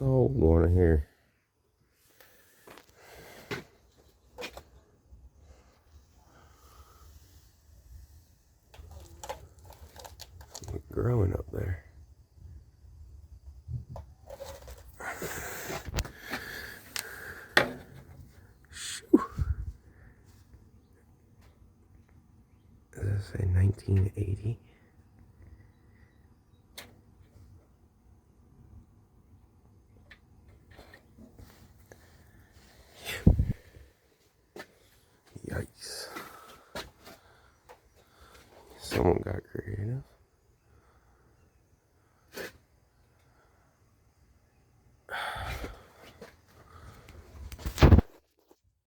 the old one here. Growing up there. Does it say 1980? Yikes. Someone got creative.